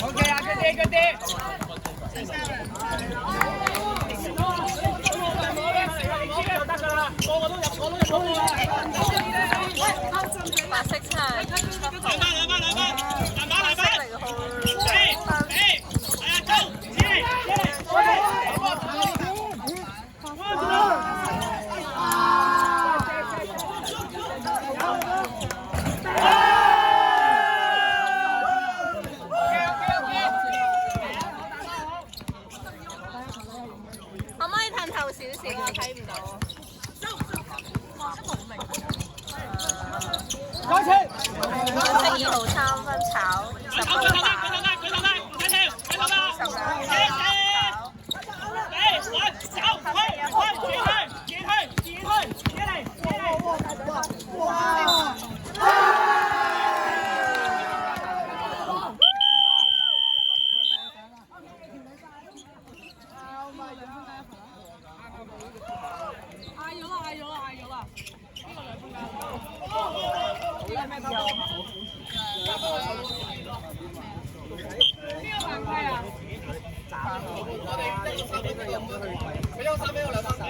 OK 啊，嗰啲。得㗎啦，個個都入啦。白色菜。兩班。可唔可以褪後少少啊？睇唔到。12號3分炒10號飯。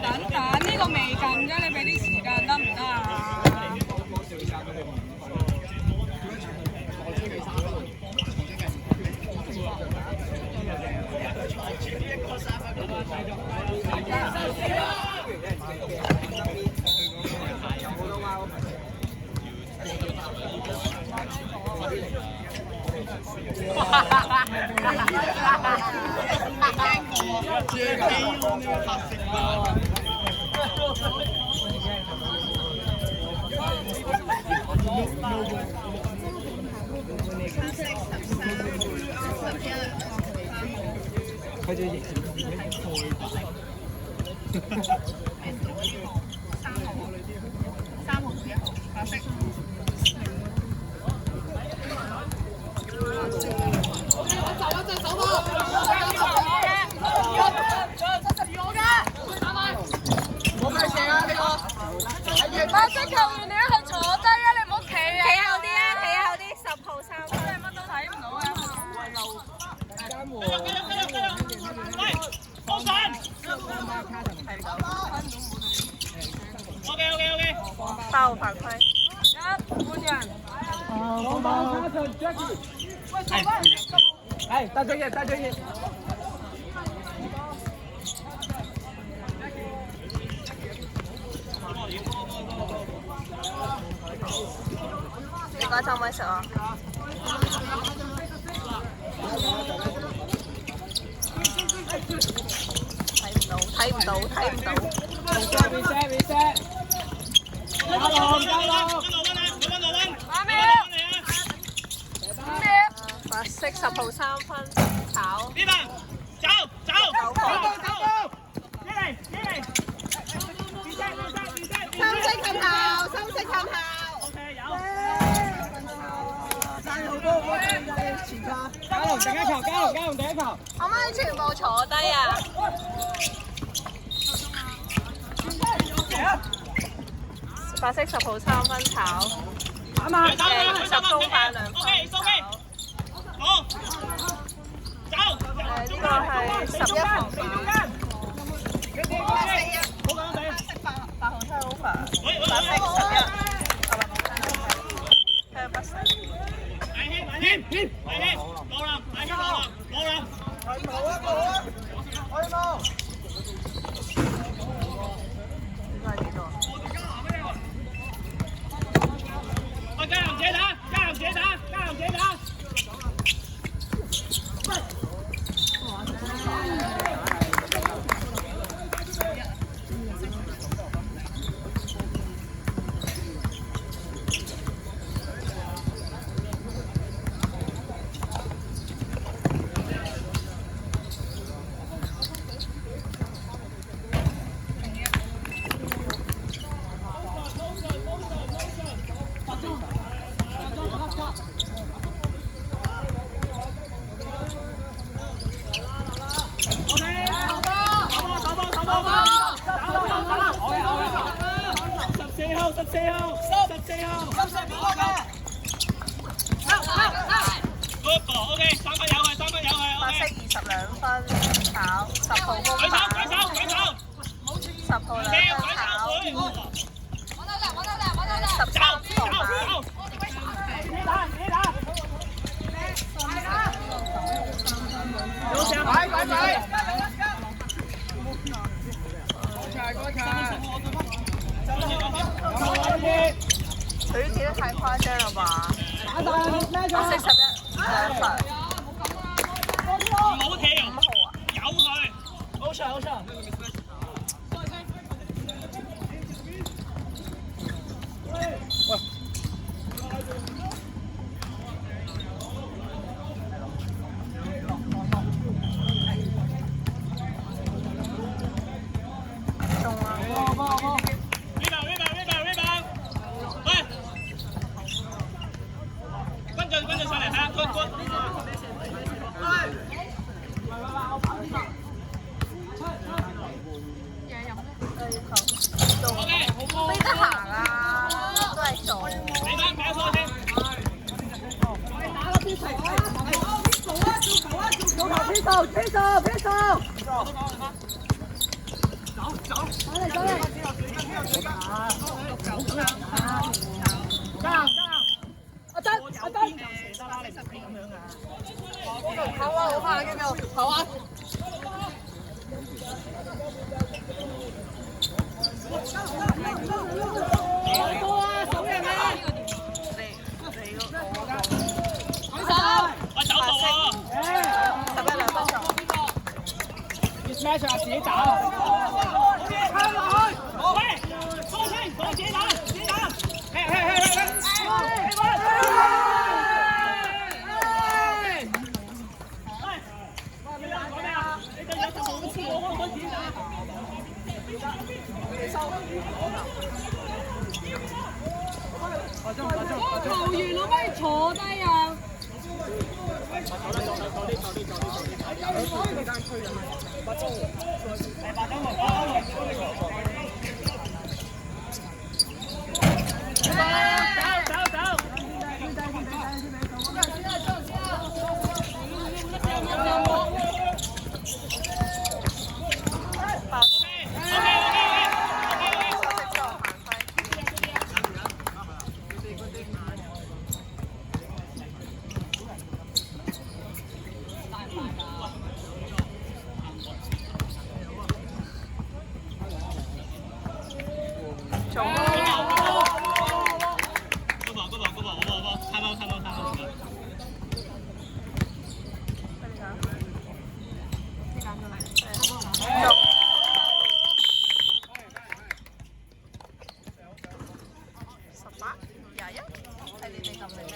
等呢個未撳啫，你俾啲時間得唔得啊？佢就疫情3號1號白色。白色球員你係坐低啊！你唔好企啊！企後啲啊！企後啲10號3分。你乜都睇唔到啊！喂，放上。OK。8號犯規。半人。大專業。你嗰陣咪食啊？睇唔到。白色10號3分炒。呢邊走。9號。深色近後。OK 有。加龍第一球。可唔可以全部坐低啊？白色10號3分炒。10公飯2分炒。好。呢個係11號飯。8號7 over。白色11。香不使。落啦。加油姐打！14號 Good ball，OK， 3分有佢，3分有佢白色，OK。22分炒，10號攻舉手，板舉手，舉手。 ，10號2分炒，13防板。 佢呢啲都太誇張啦吧！我41兩分，唔好跳5號啊！有佢。好上，好上。中啊！喂，跟進上嚟睇下，君。飛得行啊，都係做。俾錯先。Smash 啊，自己打。開落去，喂，蘇清，講自己打，自己打。球員可唔可以坐低啊？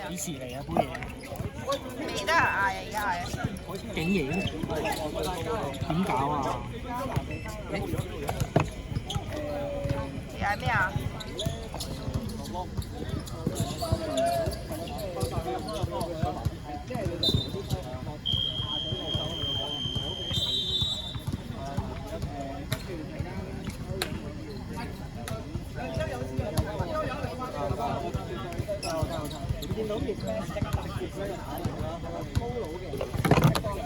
幾時嚟啊？杯嘢未得人嗌啊！而家係竟然點搞啊？嗌咩啊？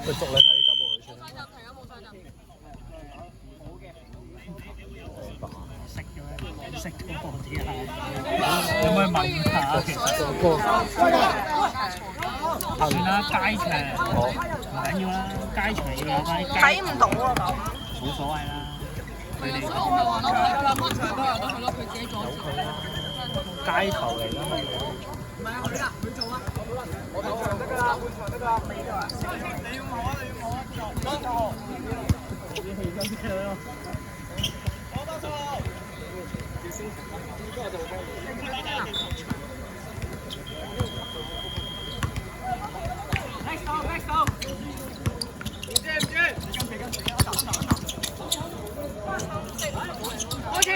佢捉你睇走過去先。識嘅咩？識嗰個啲係。有冇去問下？其實個算啦，街場唔緊要啦，街場要有翻啲街。睇唔到啊！冇所謂啦。佢哋我咪話咯，睇㗎啦，乜場都有得去咯，佢自己阻住。街頭嚟㗎嘛。唔係啊，佢啦，佢做啊。我頭場得㗎啦，半場得㗎啦。你要我啊，你要我啊，多數。你去跟車咯。我多數。Next go，唔知。開始。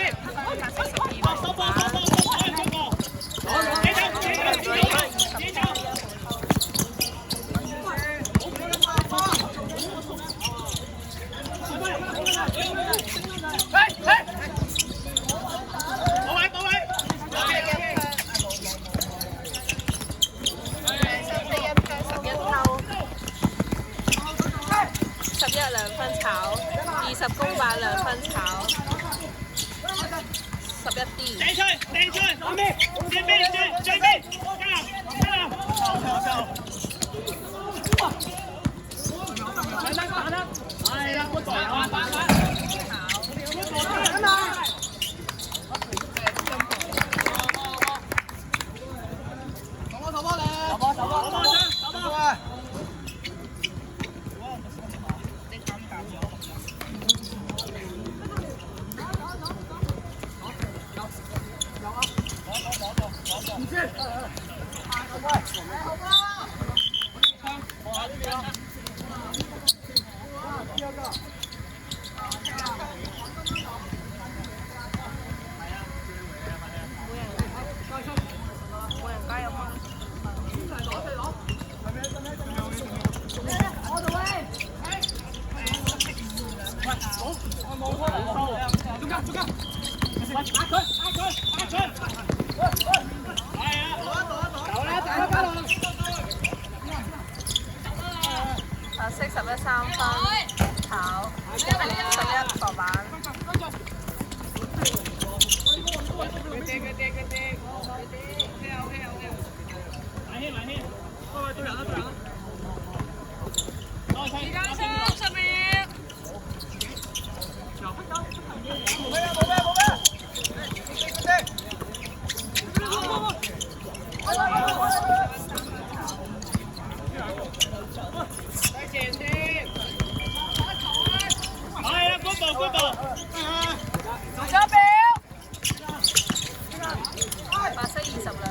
啲。掟出去，掟出去，後面，前邊，最邊，加油，加油，打得，係啦，打。白色11 3分，跑11浮板。時間30秒。白色22分。